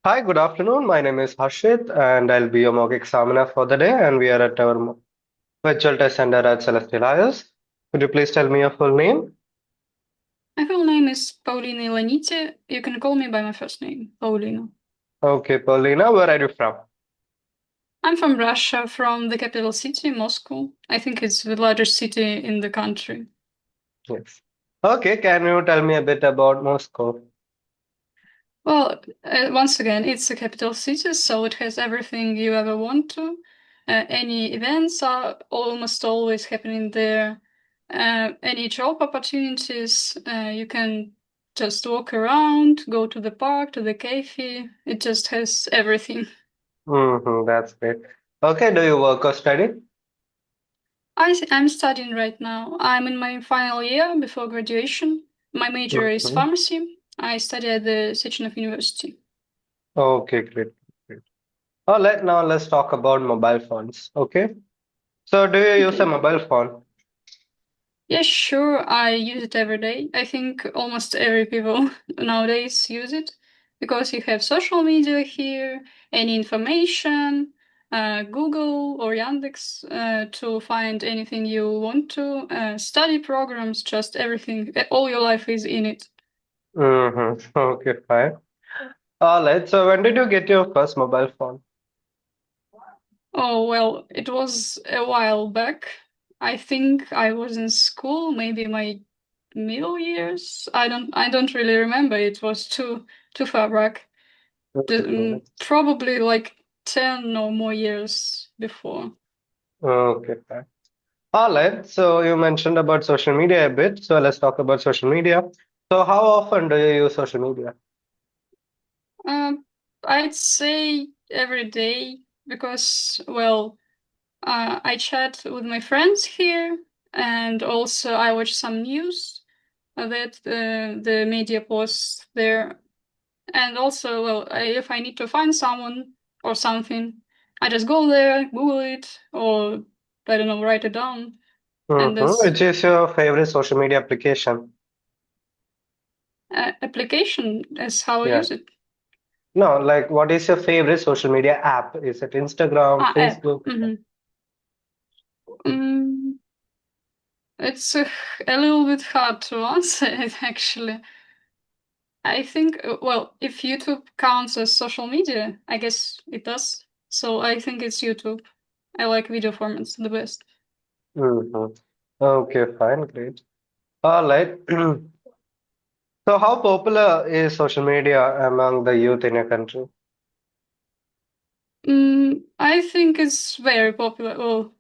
Hi, good afternoon. My name is Harshit, and I'll be your mock examiner for the day. And we are at our virtual test center at Celestial IELTS. Could you please tell me your full name? My full name is Paulina Ilonite. You can call me by my first name, Paulina. Okay, Paulina, where are you from? I'm from Russia, from the capital city, Moscow. I think it's the largest city in the country. Yes. Okay, can you tell me a bit about Moscow? Well, once again, it's a capital city, so it has everything you ever want to. Any events are almost always happening there. Any job opportunities, you can just walk around, go to the park, to the cafe. It just has everything. That's great. Okay, do you work or study? I'm studying right now. I'm in my final year before graduation. My major is Mhm. pharmacy. I study at the Sechenov University. Okay, great. Great. All right, now let's talk about mobile phones. Okay, so do you use a Okay. mobile phone? Yes, sure. I use it every day. I think almost every people nowadays use it because you have social media here, any information, Google or Yandex to find anything you want to, study programs, just everything. All your life is in it. Okay, fine. All right, so when did you get your first mobile phone? Oh, well, it was a while back. I think I was in school, maybe my middle years. I don't really remember. It was too far back. Probably like 10 or more years before. Okay, fine. All right. So you mentioned about social media a bit. So let's talk about social media. So how often do you use social media? Um, I'd say every day because, well, I chat with my friends here, and also I watch some news that the media posts there. And also, well, if I need to find someone or something, I just go there, Google it, or I don't know, write it down. And this Which is your favorite social media application? application is how I Yeah. use it. No, like what is your favorite social media app? Is it Instagram, App. Facebook? Mm, it's a little bit hard to answer it, actually. I think, well, if YouTube counts as social media, I guess it does. So I think it's YouTube. I like video formats the best. Mm-hmm. Okay, fine, great. All right. So how popular is social media among the youth in your country? I think it's very popular. Well,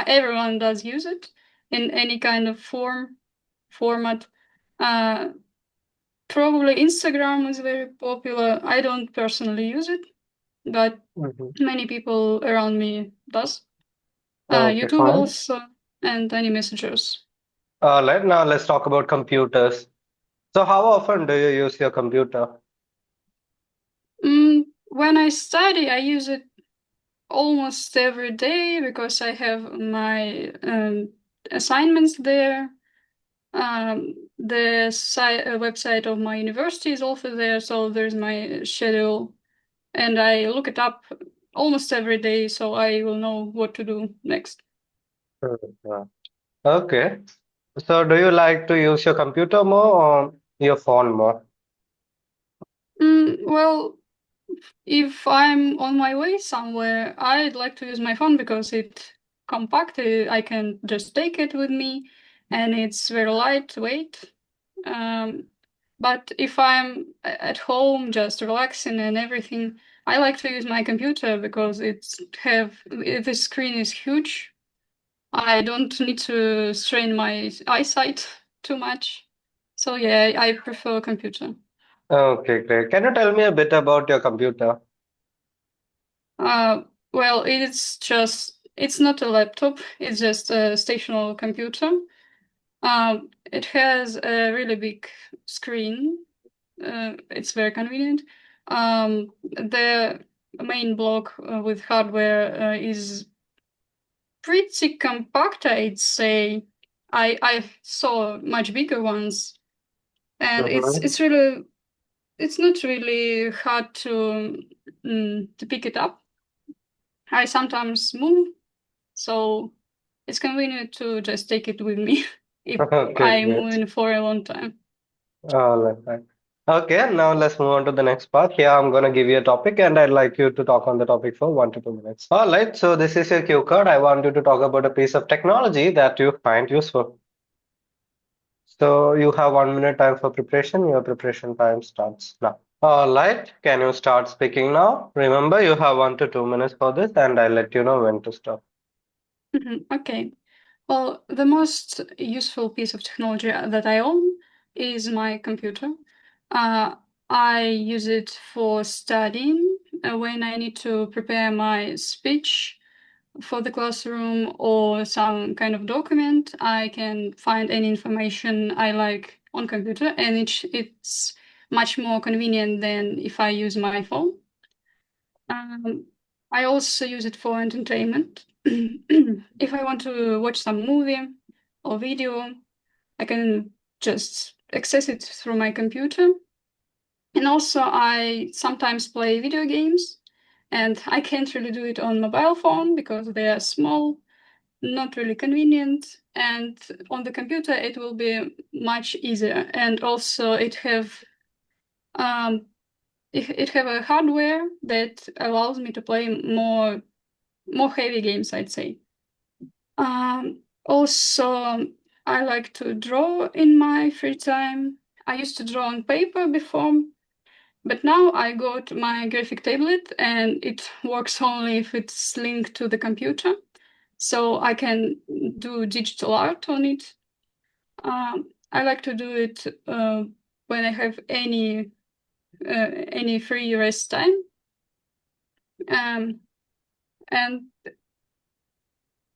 everyone does use it in any kind of format. Uh, Probably Instagram is very popular. I don't personally use it, but Mm-hmm. many people around me does. Okay, YouTube fine. also, and any messengers. All right, now let's talk about computers. So how often do you use your computer? When I study, I use it almost every day because I have my assignments there. The website of my university is also there, so there's my schedule, and I look it up almost every day, so I will know what to do next. Mhm. Okay. So do you like to use your computer more or your phone more? Well, if I'm on my way somewhere, I'd like to use my phone because it's compact. I can just take it with me, and it's very lightweight. Um, but if I'm at home, just relaxing and everything, I like to use my computer because the screen is huge. I don't need to strain my eyesight too much. So yeah, I prefer computer. Okay, great. Can you tell me a bit about your computer? Uh, well, it's not a laptop, it's just a stationary computer. It has a really big screen. It's very convenient. The main block with hardware is pretty compact, I'd say. I saw much bigger ones, and it's Mm-hmm. it's really it's not really hard to pick it up. I sometimes move, so it's convenient to just take it with me if Okay, I'm great. moving for a long time. Like that. Okay, now let's move on to the next part. Here, I'm going to give you a topic, and I'd like you to talk on the topic for 1 to 2 minutes. All right, so this is your cue card. I want you to talk about a piece of technology that you find useful. So you have 1 minute time for preparation. Your preparation time starts now. All right, can you start speaking now? Remember, you have 1 to 2 minutes for this, and I'll let you know when to stop. Okay. Well, the most useful piece of technology that I own is my computer. Uh, I use it for studying when I need to prepare my speech for the classroom or some kind of document. I can find any information I like on computer, and it's much more convenient than if I use my phone. Um, I also use it for entertainment. If I want to watch some movie or video, I can just access it through my computer. And also, I sometimes play video games, and I can't really do it on mobile phone because they are small, not really convenient. And on the computer, it will be much easier. And also, um, it have a hardware that allows me to play more heavy games, I'd say. Also, I like to draw in my free time. I used to draw on paper before, but now I got my graphic tablet and it works only if it's linked to the computer. So I can do digital art on it. I like to do it when I have any free rest time. Um, and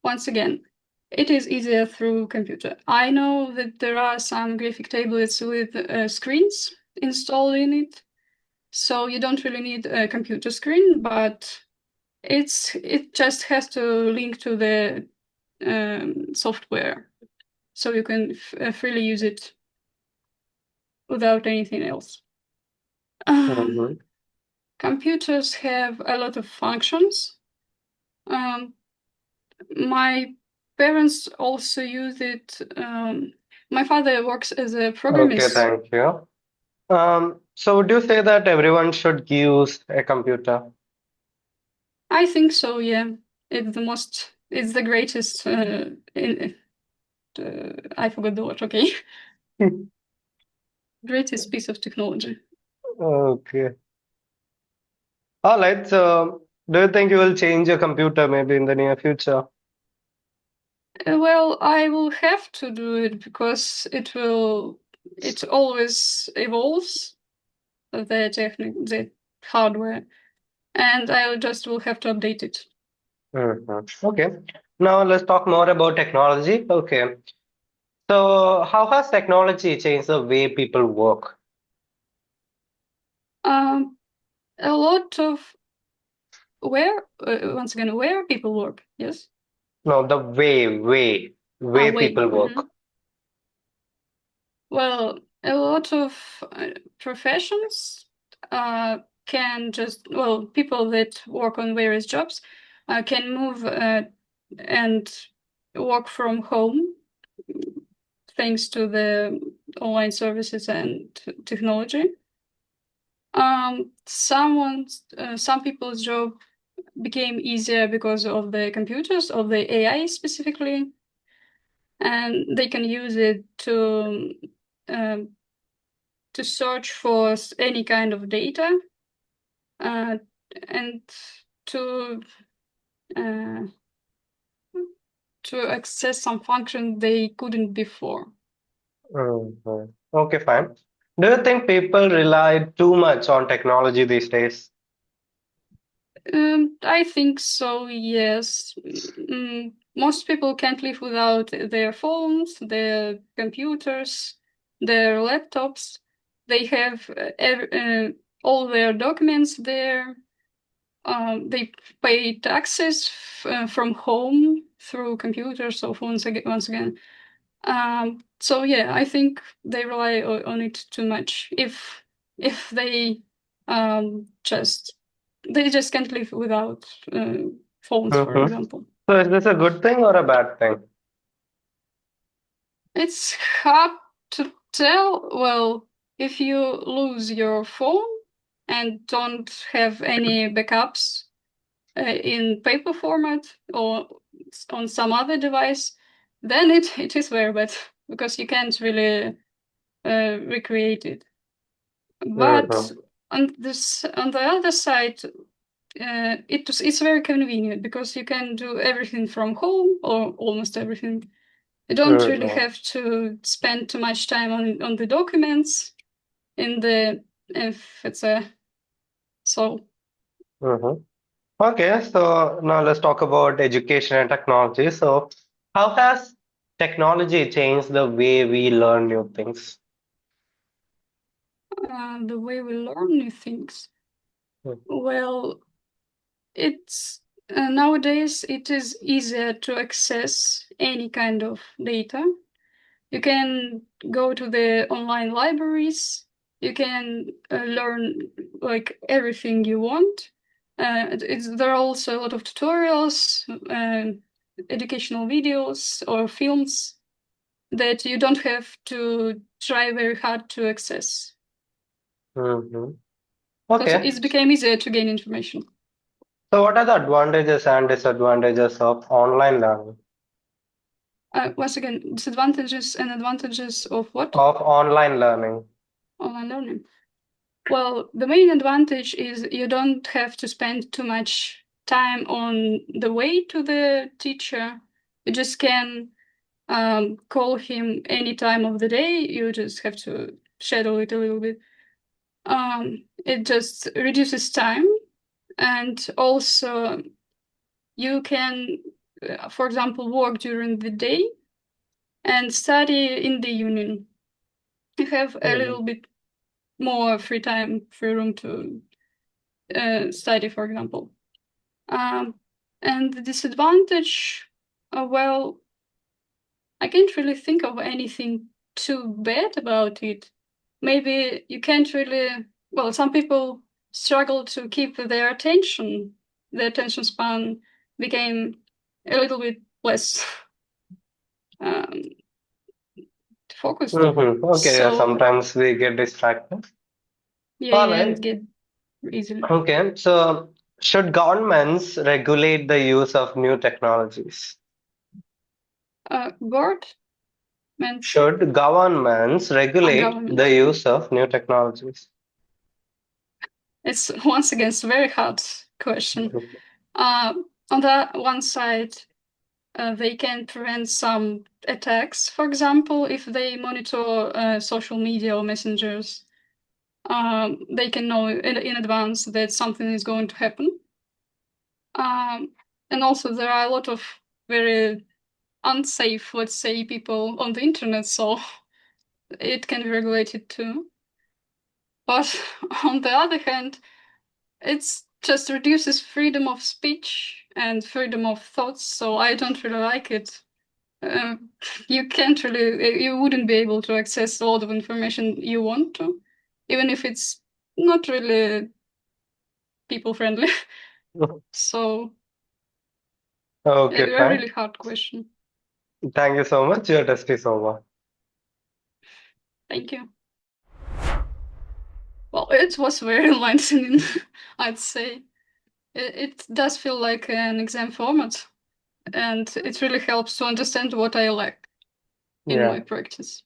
once again, it is easier through computer. I know that there are some graphic tablets with screens installed in it, so you don't really need a computer screen, but it just has to link to the software, so you can freely use it without anything else. Mhm. Computers have a lot of functions. Um, my parents also use it. My father works as a Okay, programmist. thank you. So would you say that everyone should use a computer? I think so, yeah. It's the greatest, I forgot the word, okay. Greatest piece of technology. Okay. All right. So do you think you will change your computer maybe in the near future? Well, I will have to do it because it always evolves, the hardware, and I just will have to update it. Okay. Now let's talk more about technology. Okay. So how has technology changed the way people work? Um, a lot of once again, where people work, yes? No, the way Way. people work. Well, a lot of professions uh, people that work on various jobs can move and work from home thanks to the online services and technology. Some people's job became easier because of the computers, of the AI specifically, and they can use it um, to search for any kind of data uh, and to uh, to access some function they couldn't before. Okay, fine. Do you think people rely too much on technology these days? I think so, yes. Most people can't live without their phones, their computers, their laptops. They have all their documents there. They pay taxes from home through computers or phones once again. So yeah, I think they rely on it too much. If if they just can't live without phones, for Mm-hmm. example. So is this a good thing or a bad thing? It's hard to tell. Well, if you lose your phone and don't have any backups in paper format or on some other device, then it is very bad because you can't really recreate it. But Mm-hmm. on the other side, it's very convenient because you can do everything from home or almost everything. You don't really Mm-hmm. have to spend too much time on the documents in the if it's a so Mm-hmm. Okay, so now let's talk about education and technology. So, how has technology changed the way we learn new things? the way we learn new things. Well, it's nowadays it is easier to access any kind of data. You can go to the online libraries. You can learn like everything you want. There are also a lot of tutorials, educational videos, or films that you don't have to try very hard to access. Mm-hmm. So Okay, it's became easier to gain information. so what are the advantages and disadvantages of online learning? Once again, disadvantages and advantages of what? Of online learning. Online learning. Well, the main advantage is you don't have to spend too much time on the way to the teacher. You just can call him any time of the day. You just have to schedule it a little bit. It just reduces time, and also you can, for example, work during the day and study in the evening. You have a Mhm. little bit more free time, free room to study, for example. Um, and the disadvantage, well, I can't really think of anything too bad about it. Maybe you can't really, well, some people struggle to keep their attention. Their attention span became a little bit less um, focused. Mm-hmm. Okay, yeah, So, sometimes we get distracted. yeah, All yeah, right. and get easily. Okay, so should governments regulate the use of new technologies? Board meant Should governments regulate the government. use of new technologies? It's once again it's a very hard question. Uh, on the one side, they can prevent some attacks. For example, if they monitor social media or messengers, they can know in advance that something is going to happen. And also, there are a lot of very unsafe, let's say, people on the internet, so it can be regulated too. But on the other hand, it's just reduces freedom of speech and freedom of thoughts, so I don't really like it. Uh, you can't really, you wouldn't be able to access a lot of information you want to, even if it's not really people friendly. So, Okay, a fine. really hard question. Thank you so much. Your test is over. Thank you. Well, it was very enlightening, I'd say. It does feel like an exam format, and it really helps to understand what I lack in Yeah. my practice.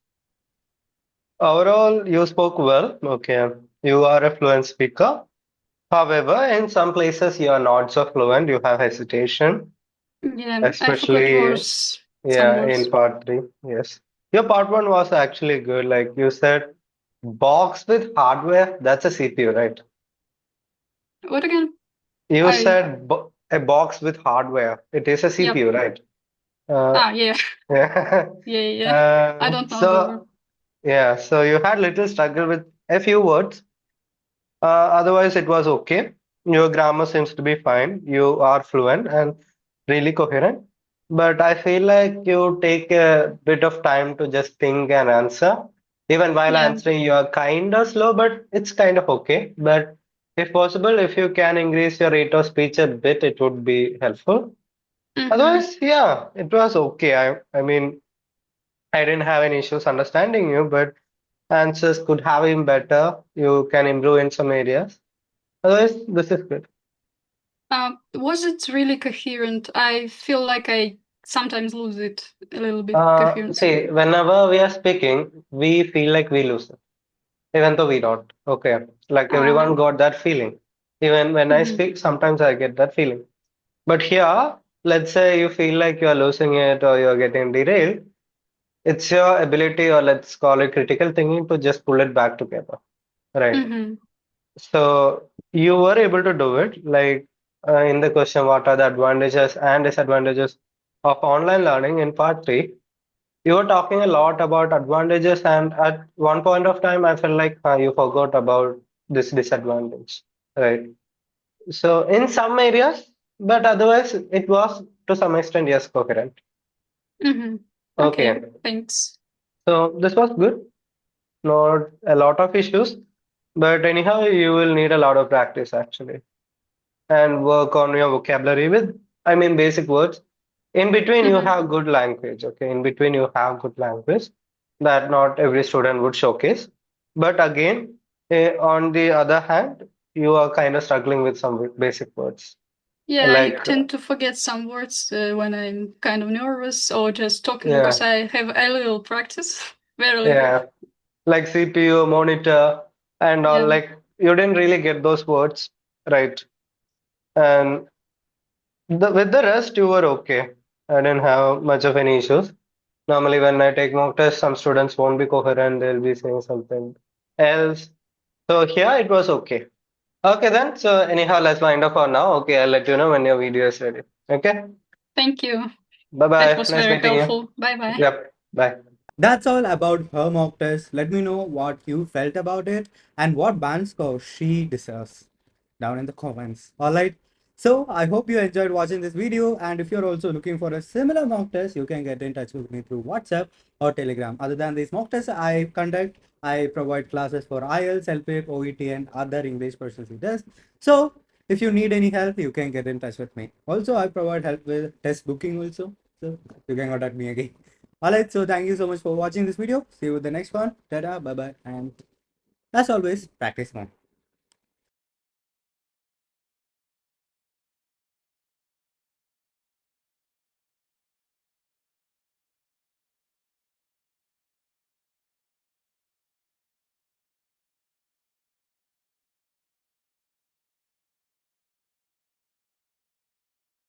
Overall, you spoke well. Okay. You are a fluent speaker. However, in some places you are not so fluent. You have hesitation, Yeah, I forgot especially, words, some yeah, in words. part three. Yes. Your part one was actually good. Like you said, box with hardware, that's a CPU, right? What again? You I, said bo a box with hardware. It is a yep. CPU, right? Uh, Yeah, yeah. yeah, yeah. I don't know the word. So, yeah, so you had little struggle with a few words. Otherwise, it was okay. Your grammar seems to be fine. You are fluent and really coherent. But I feel like you take a bit of time to just think and answer. Even while Yeah. answering, you are kind of slow, but it's kind of okay. But if possible, if you can increase your rate of speech a bit, it would be helpful. Mm-hmm. Otherwise, yeah, it was okay. I mean, I didn't have any issues understanding you, but answers could have been better. You can improve in some areas. Otherwise, this is good. Was it really coherent? I feel like I sometimes lose it a little bit coherence. See, whenever we are speaking, we feel like we lose it, even though we don't. Okay, like everyone Uh, got that feeling. Even when I mhm. speak, sometimes I get that feeling. But here, let's say you feel like you are losing it or you're getting derailed. It's your ability, or let's call it critical thinking, to just pull it back together. Right. Mhm. So you were able to do it. Like in the question, what are the advantages and disadvantages of online learning in part three? You were talking a lot about advantages, and at one point of time, I felt like you forgot about this disadvantage. Right. So in some areas, but otherwise, it was to some extent, yes, coherent. Mhm. Okay, Okay. thanks. So this was good. Not a lot of issues, but anyhow, you will need a lot of practice actually, and work on your vocabulary with, I mean, basic words. In between, you Mhm. have good language. Okay, in between, you have good language that not every student would showcase. But again, on the other hand, you are kind of struggling with some basic words. Yeah, I Like, tend to forget some words when I'm kind of nervous or just talking because yeah, I have a little practice, very little. yeah, like CPU, monitor, and all. Yeah. Like, you didn't really get those words right. And with the rest, you were okay. I didn't have much of any issues. Normally, when I take mock tests, some students won't be coherent. They'll be saying something else. So here it was okay. Okay then. So anyhow, let's wind up for now. Okay, I'll let you know when your video is ready. Okay. Thank you. Bye That bye. was Nice very meeting you. helpful. Bye bye. Yep. Bye. That's all about her mock test. Let me know what you felt about it and what band score she deserves down in the comments. Alright, so I hope you enjoyed watching this video, and if you're also looking for a similar mock test, you can get in touch with me through WhatsApp or Telegram. Other than these mock tests I conduct, I provide classes for IELTS, CELPIP, OET and other English proficiency tests. So if you need any help, you can get in touch with me. Also, I provide help with test booking also. So you can contact me again. Alright, so thank you so much for watching this video. See you with the next one. Tada, bye bye, and as always, practice more.